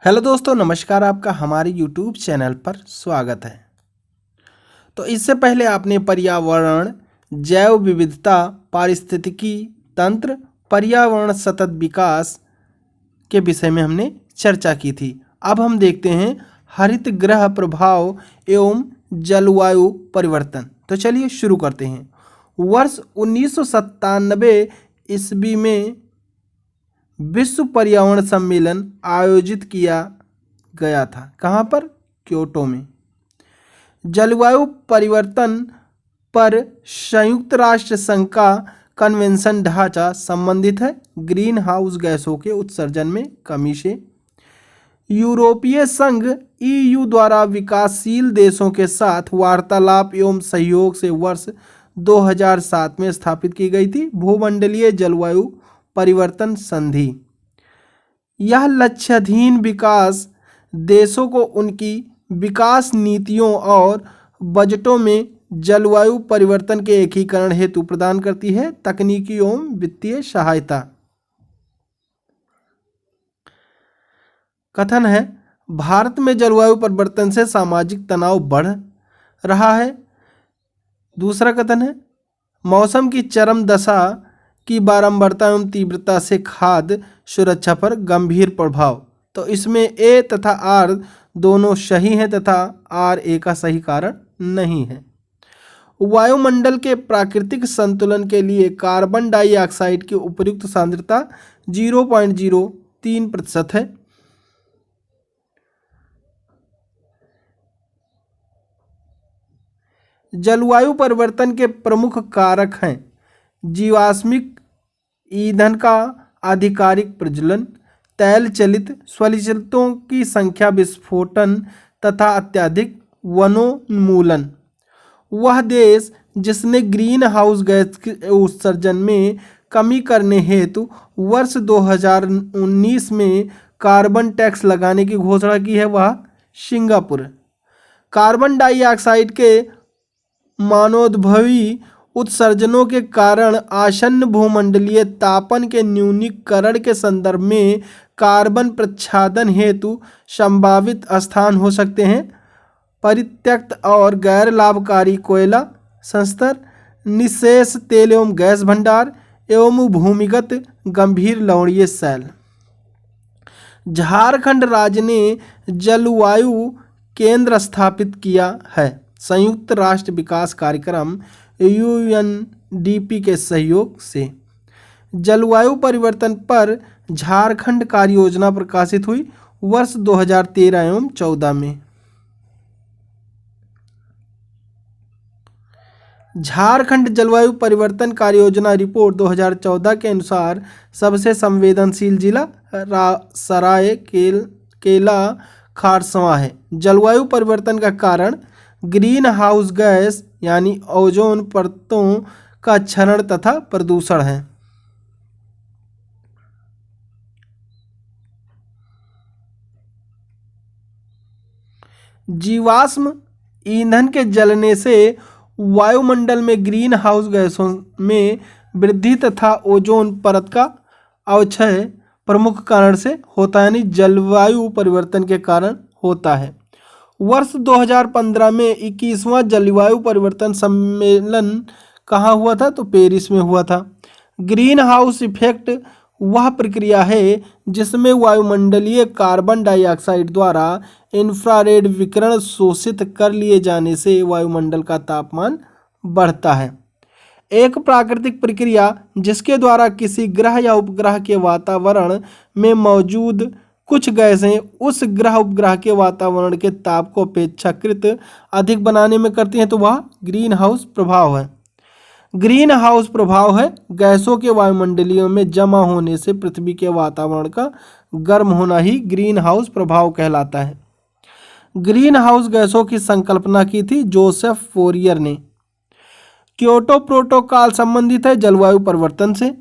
Hello दोस्तों, नमस्कार। आपका हमारे यूट्यूब चैनल पर स्वागत है। तो इससे पहले आपने पर्यावरण, जैव विविधता, पारिस्थितिकी तंत्र, पर्यावरण सतत विकास के विषय में हमने चर्चा की थी। अब हम देखते हैं हरित गृह प्रभाव एवं जलवायु परिवर्तन। तो चलिए शुरू करते हैं। वर्ष 1997 ईस्वी में विश्व पर्यावरण सम्मेलन आयोजित किया गया था। कहाँ पर? क्योटो में। जलवायु परिवर्तन पर संयुक्त राष्ट्र संघ का कन्वेंशन ढांचा संबंधित है ग्रीन हाउस गैसों के उत्सर्जन में कमी से। यूरोपीय संघ EU द्वारा विकासशील देशों के साथ वार्तालाप एवं सहयोग से वर्ष 2007 में स्थापित की गई थी भूमंडलीय जलवायु परिवर्तन संधि। यह लक्ष्याधीन विकास देशों को उनकी विकास नीतियों और बजटों में जलवायु परिवर्तन के एकीकरण हेतु प्रदान करती है तकनीकी एवं वित्तीय सहायता। कथन है, भारत में जलवायु परिवर्तन से सामाजिक तनाव बढ़ रहा है। दूसरा कथन है, मौसम की चरम दशा की बारंबारता एवं तीव्रता से खाद्य सुरक्षा पर गंभीर प्रभाव। तो इसमें ए तथा आर दोनों सही हैं तथा आर ए का सही कारण नहीं है। वायुमंडल के प्राकृतिक संतुलन के लिए कार्बन डाइऑक्साइड की उपयुक्त सांद्रता 0.03% है। जलवायु परिवर्तन के प्रमुख कारक हैं जीवाश्मिक ईंधन का आधिकारिक प्रज्वलन, तैल चलित स्वचालितों की संख्या विस्फोटन तथा अत्यधिक वनोन्मूलन। वह देश जिसने ग्रीन हाउस गैस के उत्सर्जन में कमी करने हेतु वर्ष 2019 में कार्बन टैक्स लगाने की घोषणा की है वह सिंगापुर। कार्बन डाइऑक्साइड के मानवोद्भवी उत्सर्जनों के कारण आसन्न भूमंडलीय तापन के न्यूनीकरण के संदर्भ में कार्बन प्रच्छादन हेतु संभावित स्थान हो सकते हैं परित्यक्त और गैर लाभकारी कोयला संस्तर, निःशेष तेल एवं गैस भंडार एवं भूमिगत गंभीर लवणीय शैल। झारखंड राज्य ने जलवायु केंद्र स्थापित किया है संयुक्त राष्ट्र विकास कार्यक्रम UNDP के सहयोग से। जलवायु परिवर्तन पर झारखंड कार्य योजना प्रकाशित हुई वर्ष 2013 एवं 14 में। झारखंड जलवायु परिवर्तन कार्य योजना रिपोर्ट 2014 के अनुसार सबसे संवेदनशील जिला सरायकेला खारसवां है। जलवायु परिवर्तन का कारण ग्रीन हाउस गैस यानी ओजोन परतों का क्षरण तथा प्रदूषण है। जीवाश्म ईंधन के जलने से वायुमंडल में ग्रीन हाउस गैसों में वृद्धि तथा ओजोन परत का अवक्षय प्रमुख कारण से होता है यानी जलवायु परिवर्तन के कारण होता है। वर्ष 2015 में 21वां जलवायु परिवर्तन सम्मेलन कहाँ हुआ था? तो पेरिस में हुआ था। ग्रीन हाउस इफेक्ट वह प्रक्रिया है जिसमें वायुमंडलीय कार्बन डाइऑक्साइड द्वारा इंफ्रारेड विकिरण शोषित कर लिए जाने से वायुमंडल का तापमान बढ़ता है। एक प्राकृतिक प्रक्रिया जिसके द्वारा किसी ग्रह या उपग्रह के वातावरण में मौजूद कुछ गैसें उस ग्रह उपग्रह के वातावरण के ताप को अपेक्षाकृत अधिक बनाने में करती हैं तो वह ग्रीन हाउस प्रभाव है। ग्रीन हाउस प्रभाव है गैसों के वायुमंडलीय में जमा होने से पृथ्वी के वातावरण का गर्म होना ही ग्रीन हाउस प्रभाव कहलाता है। ग्रीन हाउस गैसों की संकल्पना की थी जोसेफ फोरियर ने। क्योटो प्रोटोकॉल संबंधित है जलवायु परिवर्तन से।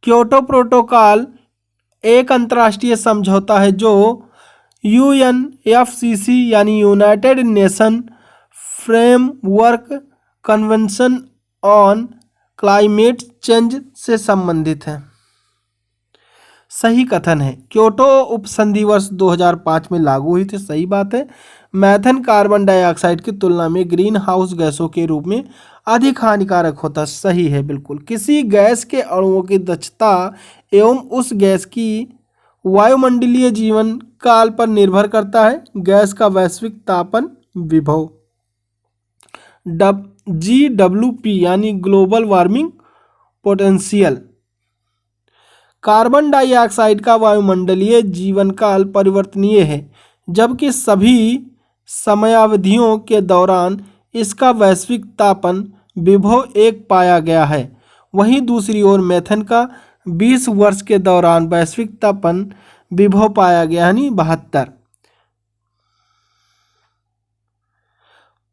क्योटो प्रोटोकॉल एक अंतर्राष्ट्रीय समझौता है जो UNFCCC यानी United nation framework convention on climate change से संबंधित है। सही कथन है। क्योटो उपसंधि वर्ष 2005 में लागू हुई थी, सही बात है। मैथेन कार्बन डाइऑक्साइड की तुलना में ग्रीन हाउस गैसों के रूप में अधिक हानिकारक होता, सही है बिल्कुल। किसी गैस के अणुओं की दक्षता एवं उस गैस की वायुमंडलीय जीवन काल पर निर्भर करता है। गैस का वैश्विक तापन विभव GWP यानी global warming potential. Carbon dioxide का वायुमंडलीय जीवनकाल परिवर्तनीय है, जबकि सभी समयावधियों के दौरान इसका वैश्विक तापन विभव एक पाया गया है। वहीं दूसरी ओर मेथेन का 20 वर्ष के दौरान वैश्विक तापन विभव पाया गया, यानी 72।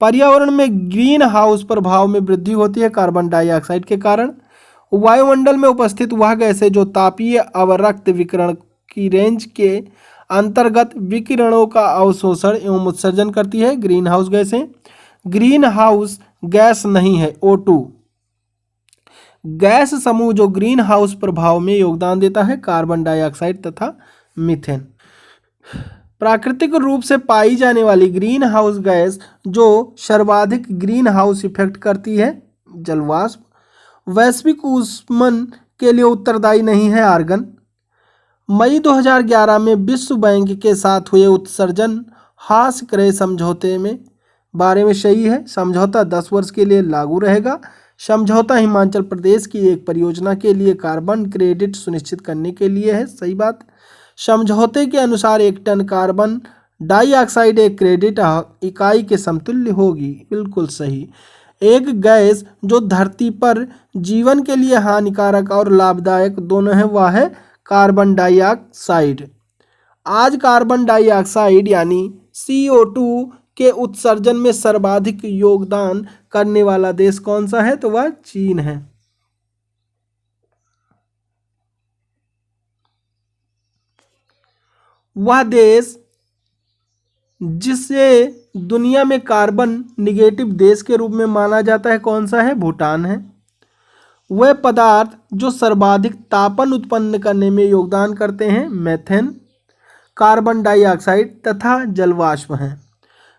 पर्यावरण में ग्रीन हाउस प्रभाव में वृद्धि होती है कार्बन डाइऑक्साइड के कारण। वायुमंडल में उपस्थित वह गैस है जो तापीय अवरक्त विकिरण की रेंज के अंतर्गत विकिरणों का अवशोषण एवं उत्सर्जन करती है। ग्रीन हाउस गैसें ग्रीन हाउस गैस नहीं है। O2 गैस समूह जो ग्रीन हाउस प्रभाव में योगदान देता है, कार्बन डाइऑक्साइड तथा मीथेन। प्राकृतिक रूप से पाई जाने वाली ग्रीन हाउस गैस जो सर्वाधिक ग्रीन हाउस इफेक्ट करती है, जलवाष्प। वैश्विक ऊष्मन के लिए उत्तरदायी नहीं है, आर्गन। मई 2011 में विश्व बैंक के साथ हुए उत्सर्जन ह्रास क्रय समझौते में बारे में सही है। समझौता 10 वर्ष के लिए लागू रहेगा। समझौता हिमाचल प्रदेश की एक परियोजना के लिए कार्बन क्रेडिट सुनिश्चित करने के लिए है, सही बात। समझौते के अनुसार 1 टन कार्बन डाइऑक्साइड एक क्रेडिट इकाई के समतुल्य होगी, बिल्कुल सही। एक गैस जो धरती पर जीवन के लिए हानिकारक और लाभदायक दोनों है, वह है कार्बन डाइऑक्साइड। आज कार्बन डाइऑक्साइड यानी CO2 के उत्सर्जन में सर्वाधिक योगदान करने वाला देश कौन सा है, तो वह चीन है। वह देश जिसे दुनिया में कार्बन निगेटिव देश के रूप में माना जाता है, कौन सा है, भूटान है। वे पदार्थ जो सर्वाधिक तापन उत्पन्न करने में योगदान करते हैं, मेथेन, कार्बन डाइऑक्साइड तथा जलवाष्प हैं।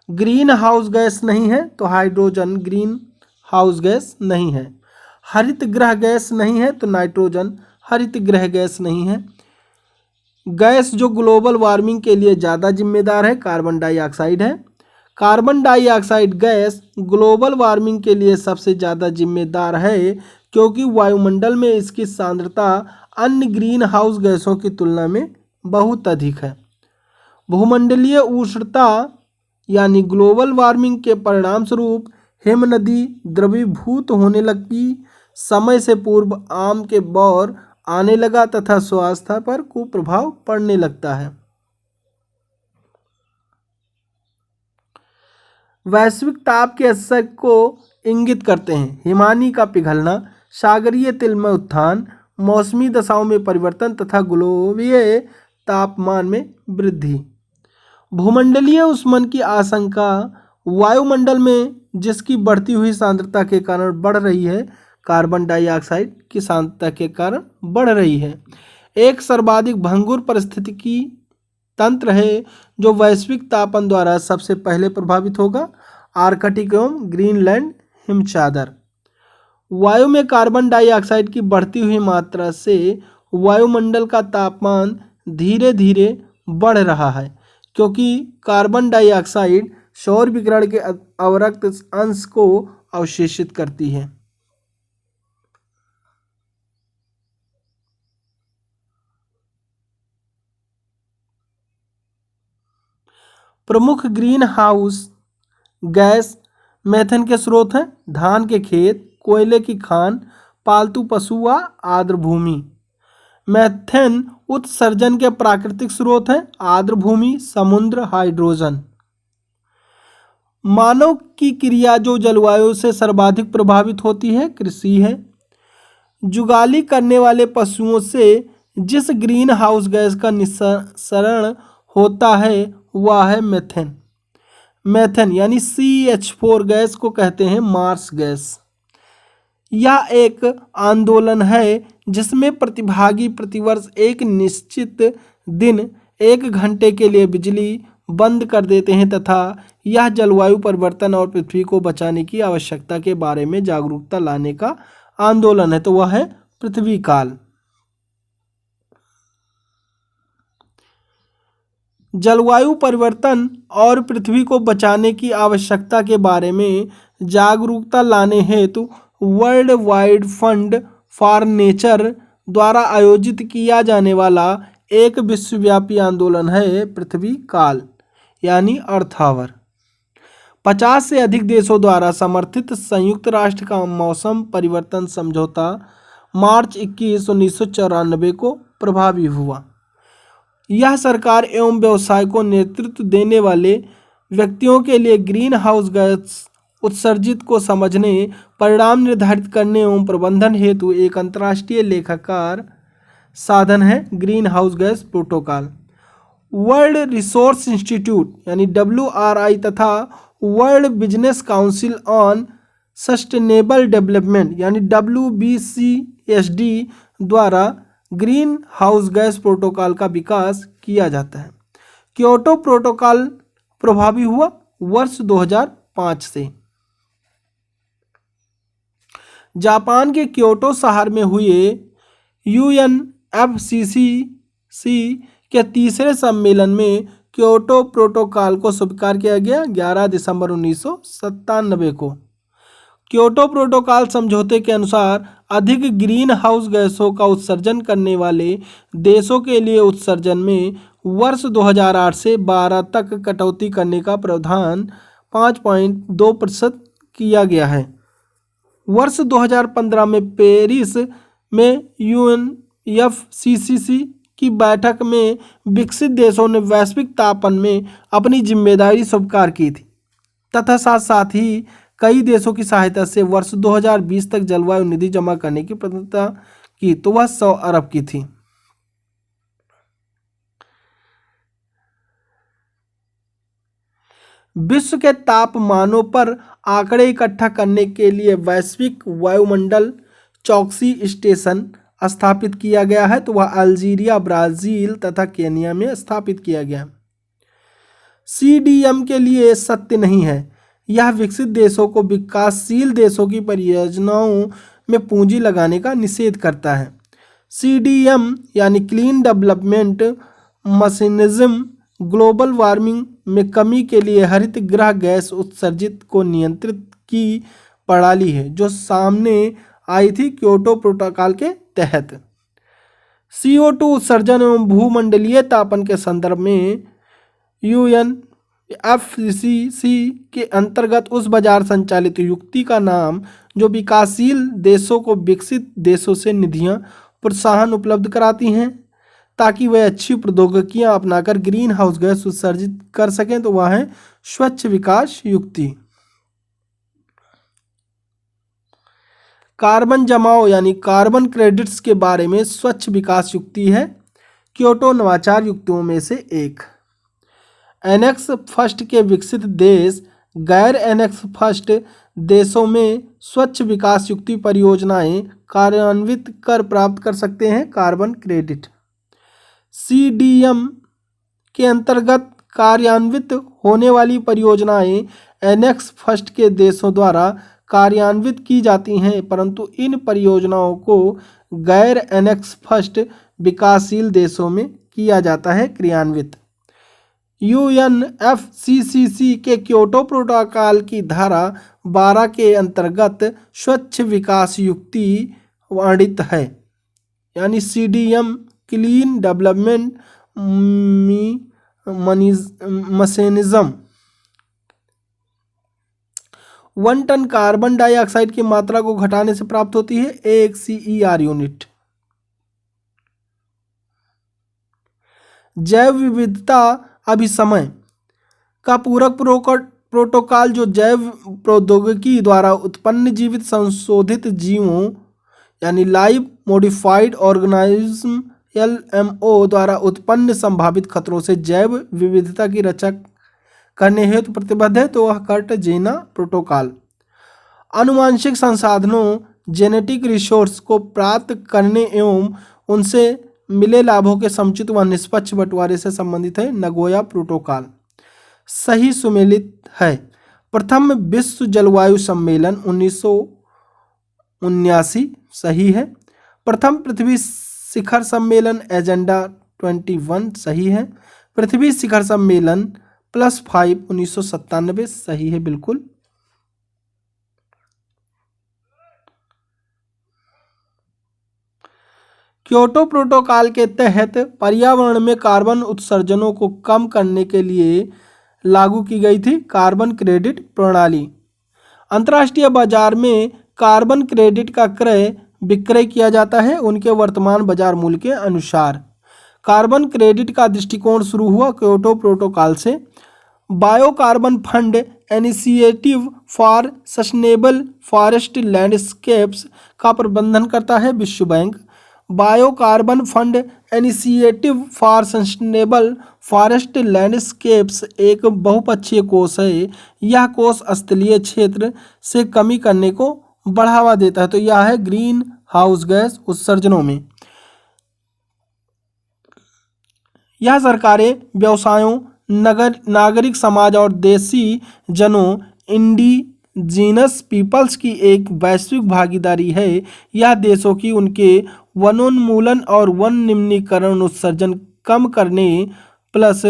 ग्रीन हाउस गैस नहीं है, तो हाइड्रोजन ग्रीन हाउस गैस नहीं है। हरित गृह गैस नहीं है, तो नाइट्रोजन हरित गृह गैस नहीं है। गैस जो ग्लोबल वार्मिंग के लिए ज़्यादा जिम्मेदार है, कार्बन डाइऑक्साइड है। Carbon dioxide gas global warming के लिए सबसे ज़्यादा जिम्मेदार है क्योंकि वायुमंडल में इसकी सांद्रता अन्य ग्रीन हाउस गैसों की तुलना में बहुत अधिक है। भूमंडलीय उष्णता यानी ग्लोबल वार्मिंग के परिणाम स्वरूप हिमनदी द्रवीभूत होने लगी, समय से पूर्व आम के बौर आने लगा तथा स्वास्थ्य पर कुप्रभाव पड़ने लगता है। वैश्विक ताप के असर को इंगित करते हैं हिमानी का पिघलना, सागरीय तिल में उत्थान, मौसमी दशाओं में परिवर्तन तथा ग्लोबीय तापमान में वृद्धि। भूमंडलीय ऊष्मन की आशंका वायुमंडल में जिसकी बढ़ती हुई सांद्रता के कारण बढ़ रही है, कार्बन डाइऑक्साइड की सांद्रता के कारण बढ़ रही है। एक सर्वाधिक भंगुर पारिस्थितिकी तंत्र है जो वैश्विक तापन द्वारा सबसे पहले प्रभावित होगा, आर्कटिक एवं ग्रीनलैंड हिमचादर। वायु में कार्बन डाइऑक्साइड की बढ़ती हुई मात्रा से वायुमंडल का तापमान धीरे धीरे बढ़ रहा है क्योंकि कार्बन डाइऑक्साइड सौर विकिरण के अवरक्त अंश को अवशोषित करती है। प्रमुख ग्रीन हाउस गैस मेथेन के स्रोत हैं धान के खेत, कोयले की खान, पालतू पशु व आर्द्र भूमि। मेथेन उत्सर्जन के प्राकृतिक स्रोत हैं आर्द्र भूमि, समुद्र, हाइड्रोजन। मानव की क्रिया जो जलवायु से सर्वाधिक प्रभावित होती है, कृषि है। जुगाली करने वाले पशुओं से जिस ग्रीन हाउस गैस का निस्सरण होता है वह है मेथेन। मेथेन यानी CH4 गैस को कहते हैं मार्स गैस। यह एक आंदोलन है जिसमें प्रतिभागी प्रतिवर्ष एक निश्चित दिन 1 घंटे के लिए बिजली बंद कर देते हैं तथा यह जलवायु परिवर्तन और पृथ्वी को बचाने की आवश्यकता के बारे में जागरूकता लाने का आंदोलन है। तो वह है पृथ्वी काल। जलवायु परिवर्तन और पृथ्वी को बचाने की आवश्यकता के बारे में जागरूकता लाने हेतु world wide fund for nature द्वारा आयोजित किया जाने वाला एक विश्वव्यापी आंदोलन है पृथ्वी काल यानी अर्थ आवर। 50 से अधिक देशों द्वारा समर्थित संयुक्त राष्ट्र का मौसम परिवर्तन समझौता मार्च 21, 1994 को प्रभावी हुआ। यह सरकार एवं व्यवसाय को नेतृत्व देने वाले व्यक्तियों के लिए ग्रीन हाउस गैस उत्सर्जित को समझने, परिणाम निर्धारित करने एवं प्रबंधन हेतु एक अंतर्राष्ट्रीय लेखाकार साधन है। Green house gas protocol world resource institute यानी WRI तथा world business council on sustainable development यानी WBCSD द्वारा ग्रीन हाउस गैस प्रोटोकॉल का विकास किया जाता है। क्योटो प्रोटोकॉल प्रभावी हुआ वर्ष 2005 से। जापान के क्योटो शहर में हुए UNFCCC के तीसरे सम्मेलन में क्योटो प्रोटोकॉल को स्वीकार किया गया 11 दिसंबर 1997 को। क्योटो प्रोटोकॉल समझौते के अनुसार अधिक ग्रीन हाउस गैसों का उत्सर्जन करने वाले देशों के लिए उत्सर्जन में वर्ष 2008 से 12 तक कटौती करने का प्रावधान 5.2% किया गया है। वर्ष 2015 में पेरिस में UNFCCC की बैठक में विकसित देशों ने वैश्विक तापमान में अपनी जिम्मेदारी स्वीकार की थी तथा साथ साथ ही कई देशों की सहायता से वर्ष 2020 तक जलवायु निधि जमा करने की प्रतिबद्धता की, तो वह 100 अरब की थी। विश्व के तापमानों पर आंकड़े इकट्ठा करने के लिए वैश्विक वायुमंडल चौकसी स्टेशन स्थापित किया गया है, तो वह अल्जीरिया, ब्राजील तथा केन्या में स्थापित किया गया। CDM के लिए सत्य नहीं है। यह विकसित देशों को विकासशील देशों की परियोजनाओं में पूंजी लगाने का निषेध करता है। CDM यानी clean development mechanism global warming में कमी के लिए हरित गृह गैस उत्सर्जित को नियंत्रित की प्रणाली है जो सामने आई थी क्योटो प्रोटोकॉल के तहत। CO2 उत्सर्जन एवं भूमंडलीय तापन के संदर्भ में UNFCCC के अंतर्गत उस बाजार संचालित युक्ति का नाम जो विकासशील देशों को विकसित देशों से निधियां प्रोत्साहन उपलब्ध कराती हैं ताकि वे अच्छी प्रौद्योगिकियां अपनाकर ग्रीन हाउस गैस उत्सर्जित कर सकें, तो वह है स्वच्छ विकास युक्ति। कार्बन जमाव यानी कार्बन क्रेडिट्स के बारे में स्वच्छ विकास युक्ति है क्योटो नवाचार युक्तियों में से एक। एनेक्स फर्स्ट के विकसित देश गैर एनेक्स फर्स्ट देशों में स्वच्छ विकास युक्ति परियोजनाएं कार्यान्वित कर प्राप्त कर सकते हैं कार्बन क्रेडिट। CDM के अंतर्गत कार्यान्वित होने वाली परियोजनाएं एनेक्स फर्स्ट के देशों द्वारा कार्यान्वित की जाती हैं, परंतु इन परियोजनाओं को गैर एनेक्स फर्स्ट विकासशील देशों में किया जाता है क्रियान्वित। UNFCCC के क्योटो प्रोटोकॉल की धारा 12 के अंतर्गत स्वच्छ विकास युक्ति वर्णित है यानी CDM clean development mechanism 1 ton carbon dioxide की मात्रा को घटाने से प्राप्त होती है 1 CER यूनिट। जैव विविधता अभिसमय का पूरक प्रोटोकॉल जो जैव प्रौद्योगिकी द्वारा उत्पन्न जीवित संशोधित जीवों यानी लाइव मॉडिफाइड ऑर्गेनिज्म LMO द्वारा उत्पन्न संभावित खतरों से जैव विविधता की रक्षा करने हेतु तो प्रतिबद्ध है, तो वह कार्टेजेना प्रोटोकॉल। अनुवांशिक संसाधनों जेनेटिक रिसोर्स को प्राप्त करने एवं उनसे मिले लाभों के समुचित व निष्पक्ष बंटवारे से संबंधित है। नगोया प्रोटोकॉल सही सुमेलित है। प्रथम विश्व जलवायु सम्मेलन 1979 सही है। प्रथम पृथ्वी शिखर सम्मेलन एजेंडा 21 सही है। पृथ्वी शिखर सम्मेलन +5 1997 सही है बिल्कुल। क्योटो प्रोटोकॉल के तहत पर्यावरण में कार्बन उत्सर्जनों को कम करने के लिए लागू की गई थी कार्बन क्रेडिट प्रणाली। अंतर्राष्ट्रीय बाजार में कार्बन क्रेडिट का क्रय विक्रय किया जाता है उनके वर्तमान बाजार मूल्य के अनुसार। कार्बन क्रेडिट का दृष्टिकोण शुरू हुआ क्योटो प्रोटोकॉल से। Bio carbon fund initiative for sustainable forest landscapes का प्रबंधन करता है विश्व bank. Bio carbon fund initiative for sustainable forest landscapes एक बहुपक्षीय कोष है। यह कोष स्थलीय क्षेत्र से कमी करने को बढ़ावा देता है। तो यह है ग्रीन हाउस गैस उत्सर्जनों में। यह सरकारें, व्यवसायों, नागरिक समाज और देशी जनों इंडिजीनस पीपल्स की एक वैश्विक भागीदारी है। यह देशों की उनके वनोन्मूलन और वन निम्नीकरण उत्सर्जन कम करने plus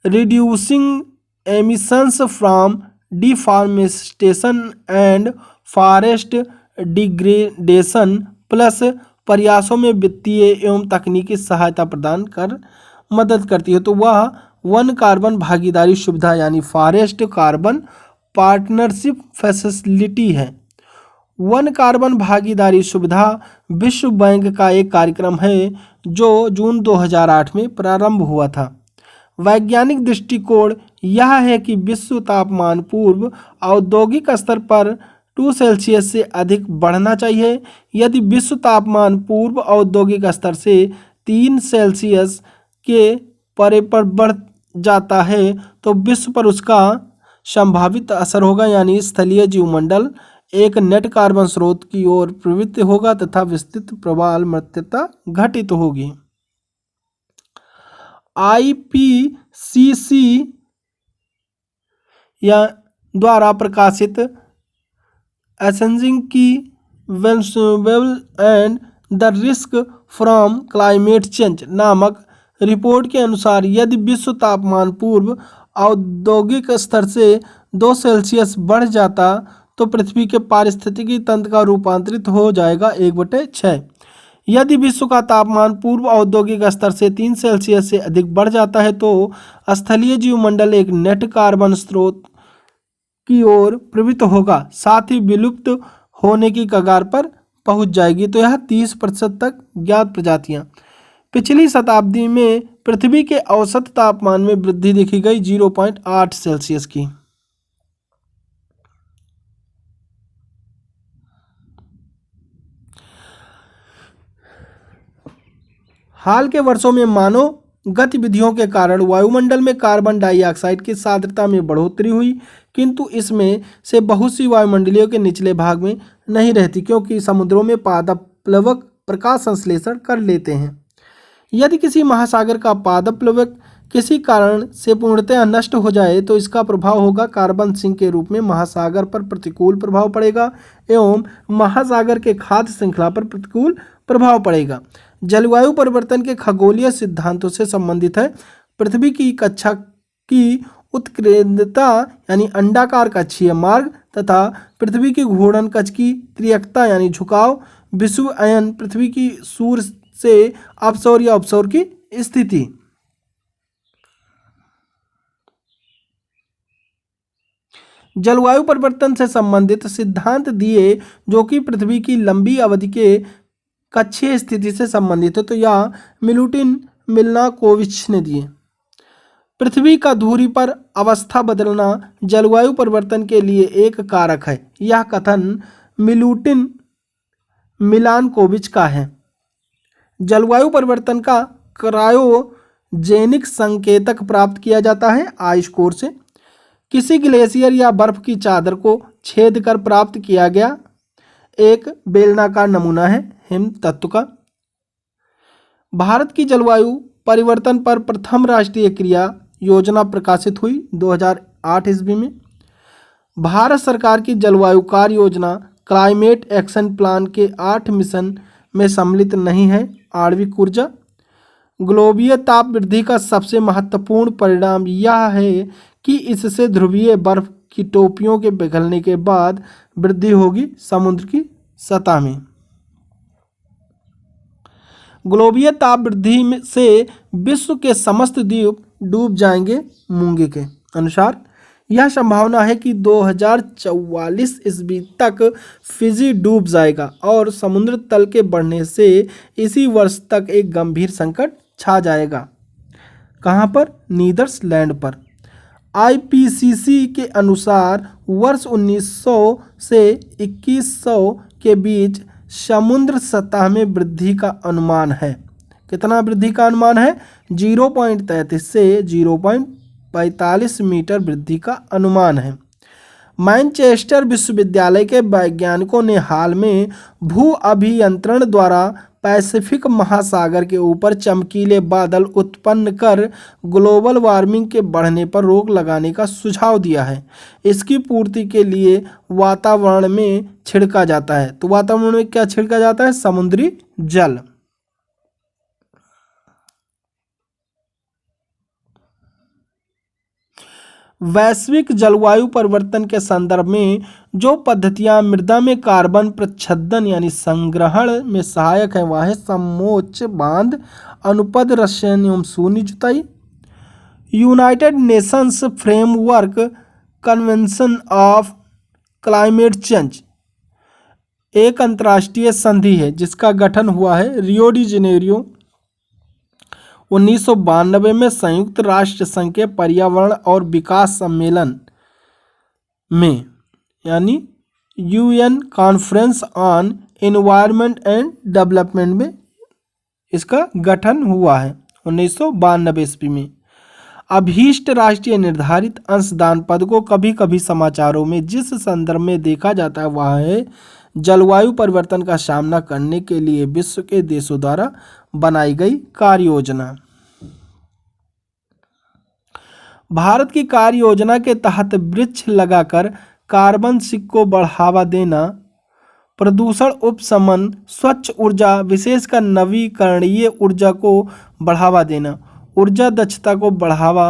reducing emissions from deforestation and forest degradation plus प्रयासों में वित्तीय एवं तकनीकी सहायता प्रदान कर मदद करती है। तो वह वन कार्बन भागीदारी सुविधा यानी फॉरेस्ट कार्बन पार्टनरशिप फैसिलिटी है। वन कार्बन भागीदारी सुविधा विश्व बैंक का एक कार्यक्रम है जो जून 2008 में प्रारंभ हुआ था। वैज्ञानिक दृष्टिकोण यह है कि विश्व तापमान पूर्व औद्योगिक स्तर पर 2 सेल्सियस से अधिक बढ़ना चाहिए। यदि विश्व तापमान पूर्व औद्योगिक स्तर से 3 सेल्सियस के परे पर बढ़ जाता है तो विश्व पर उसका संभावित असर होगा यानी स्थलीय जीवमंडल एक नेट कार्बन स्रोत की ओर प्रवृत्त होगा तथा विस्तृत प्रवाल मृत्यता घटित होगी। IPCC या द्वारा प्रकाशित असेसिंग की vulnerable and the risk from climate change नामक रिपोर्ट के अनुसार यदि विश्व तापमान पूर्व औद्योगिक स्तर से 2 सेल्सियस बढ़ जाता तो पृथ्वी के पारिस्थितिकी तंत्र का रूपांतरित हो जाएगा 1/6। यदि विश्व का तापमान पूर्व औद्योगिक स्तर से 3 सेल्सियस से अधिक बढ़ जाता है तो स्थलीय जीवमंडल एक नेट कार्बन स्रोत की ओर प्रवृत्त होगा, साथ ही विलुप्त होने की कगार पर पहुंच जाएगी। तो यह 30% तक ज्ञात प्रजातियां। पिछली शताब्दी में पृथ्वी के औसत तापमान में वृद्धि देखी गई 0.8 सेल्सियस की। हाल के वर्षों में मानव गतिविधियों के कारण वायुमंडल में कार्बन डाइऑक्साइड की सांद्रता में बढ़ोतरी हुई, किंतु इसमें से बहुत सी वायुमंडलीय के निचले भाग में नहीं रहती क्योंकि समुद्रों में पादप्लवक प्रकाश संश्लेषण कर लेते हैं। यदि किसी महासागर का पादप्लवक किसी कारण से पूर्णतः नष्ट हो जाए तो इसका प्रभाव होगा कार्बन सिंक के रूप में महासागर पर प्रतिकूल प्रभाव पड़ेगा एवं महासागर के खाद्य श्रृंखला पर प्रतिकूल प्रभाव पड़ेगा। जलवायु परिवर्तन के खगोलीय सिद्धांतों से संबंधित है। पृथ्वी की कक्षा की उत्कीर्णता यानी अंडाकार कक्षीय मार्ग तथा पृथ्वी की घूर्णन कक्ष की त्रियकता यानी झुकाव, विषुवयन, पृथ्वी की सूर्य से अपसौर या अपसौर की स्थिति। जलवायु परिवर्तन से संबंधित सिद्धांत दिए जो कि पृथ्वी की लंबी अवधि के कक्षीय स्थिति से संबंधित है। तो यह मिलुटिन मिलनाकोविच ने दिए। पृथ्वी का धुरी पर अवस्था बदलना जलवायु परिवर्तन के लिए एक कारक है। यह कथन मिलुटिन मिलानकोविच का है। जलवायु परिवर्तन का क्रायोजेनिक संकेतक प्राप्त किया जाता है आई स्कोर से। किसी ग्लेशियर या बर्फ की चादर को छेद कर प्राप्त किया गया एक बेलनाकार नमूना है हिम तत्व का। भारत की जलवायु परिवर्तन पर प्रथम राष्ट्रीय क्रिया योजना प्रकाशित हुई 2008 ईस्वी में। भारत सरकार की जलवायु कार्य योजना क्लाइमेट एक्शन प्लान के 8 मिशन में सम्मिलित नहीं है आणविक ऊर्जा। ग्लोबीय ताप वृद्धि का सबसे महत्वपूर्ण परिणाम यह है कि इससे ध्रुवीय बर्फ की टोपियों के पिघलने के बाद वृद्धि होगी समुद्र की सतह में। ग्लोबीय ताप वृद्धि से विश्व के समस्त द्वीप डूब जाएंगे। मूंगे के अनुसार यह संभावना है कि 2044 ईस्वी तक फिजी डूब जाएगा और समुद्र तल के बढ़ने से इसी वर्ष तक एक गंभीर संकट छा जाएगा। कहाँ पर? नीदरलैंड पर। आईपीसीसी के अनुसार वर्ष 1900 से 2100 के बीच समुद्र सतह में वृद्धि का अनुमान है। कितना वृद्धि का अनुमान है? 0.33 से 0.45 मीटर वृद्धि का अनुमान है। मैनचेस्टर विश्वविद्यालय के वैज्ञानिकों ने हाल में भू अभियंत्रण द्वारा पैसिफिक महासागर के ऊपर चमकीले बादल उत्पन्न कर ग्लोबल वार्मिंग के बढ़ने पर रोक लगाने का सुझाव दिया है। इसकी पूर्ति के लिए वातावरण में छिड़का जाता है। तो वातावरण में क्या छिड़का जाता है? समुद्री जल। वैश्विक जलवायु परिवर्तन के संदर्भ में जो पद्धतियां मृदा में कार्बन प्रच्छदन यानी संग्रहण में सहायक है वह है समोच्च बांध, अनुपद रसायन एवं शून्य जुताई, United Nations framework convention of climate change एक अंतर्राष्ट्रीय संधि है जिसका गठन हुआ है रियो डी जेनेरियो 1992 में संयुक्त राष्ट्र संघ के पर्यावरण और विकास सम्मेलन में यानी UN conference on environment and development में इसका गठन हुआ है 1992 ईस्वी में। अभीष्ट राष्ट्रीय निर्धारित अंशदान पद को कभी कभी समाचारों में जिस संदर्भ में देखा जाता है वह है जलवायु परिवर्तन का सामना करने के लिए विश्व के देशों द्वारा बनाई गई कार्य योजना। भारत की कार्य योजना के तहत वृक्ष लगाकर कार्बन सिंक को बढ़ावा देना, प्रदूषण उपशमन, स्वच्छ ऊर्जा विशेषकर नवीकरणीय ऊर्जा को बढ़ावा देना, ऊर्जा दक्षता को बढ़ावा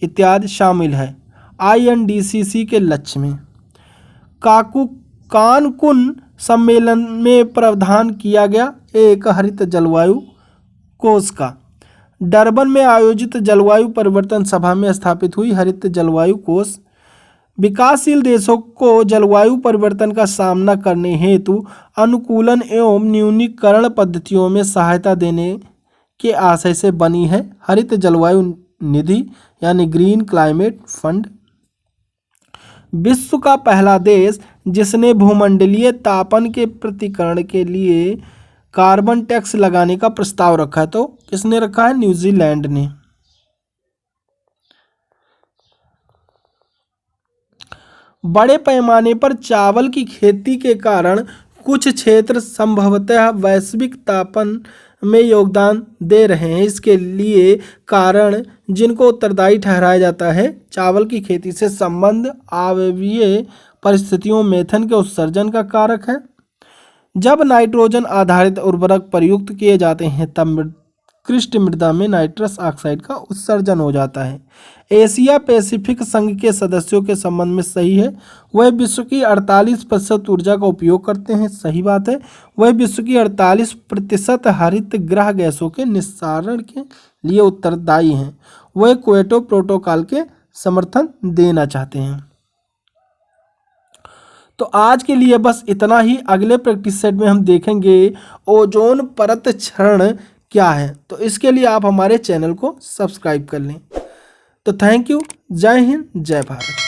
इत्यादि शामिल है INDCC के लक्ष्य में। कानकुन सम्मेलन में प्रावधान किया गया एक हरित जलवायु कोष का। डरबन में आयोजित जलवायु परिवर्तन सभा में स्थापित हुई हरित जलवायु कोष विकासशील देशों को जलवायु परिवर्तन का सामना करने हेतु अनुकूलन एवं न्यूनीकरण पद्धतियों में सहायता देने के आशय से बनी है। हरित जलवायु निधि यानी ग्रीन क्लाइमेट फंड विश्व का पहला देश जिसने भूमंडलीय तापन के प्रतिकरण के लिए कार्बन टैक्स लगाने का प्रस्ताव रखा है। तो किसने रखा है? न्यूजीलैंड ने। बड़े पैमाने पर चावल की खेती के कारण कुछ क्षेत्र संभवतः वैश्विक तापन में योगदान दे रहे हैं। इसके लिए कारण जिनको उत्तरदायी ठहराया जाता है चावल की खेती से संबंध आवयवीय परिस्थितियों मेथन के उत्सर्जन का कारक है। जब नाइट्रोजन आधारित उर्वरक प्रयुक्त किए जाते हैं तब उत्कृष्ट मृदा में नाइट्रस ऑक्साइड का उत्सर्जन हो जाता है। एशिया पैसिफिक संघ के सदस्यों के संबंध में सही है, वह विश्व की 48% ऊर्जा का उपयोग करते हैं। सही बात है, वह विश्व की 48% हरित गृह गैसों के निस्सारण के लिए उत्तरदायी हैं। वह क्योटो प्रोटोकॉल के समर्थन देना चाहते हैं। तो आज के लिए बस इतना ही। अगले प्रैक्टिस सेट में हम देखेंगे ओजोन परत क्षरण क्या है। तो इसके लिए आप हमारे चैनल को सब्सक्राइब कर लें। तो थैंक यू। जय हिंद, जय भारत।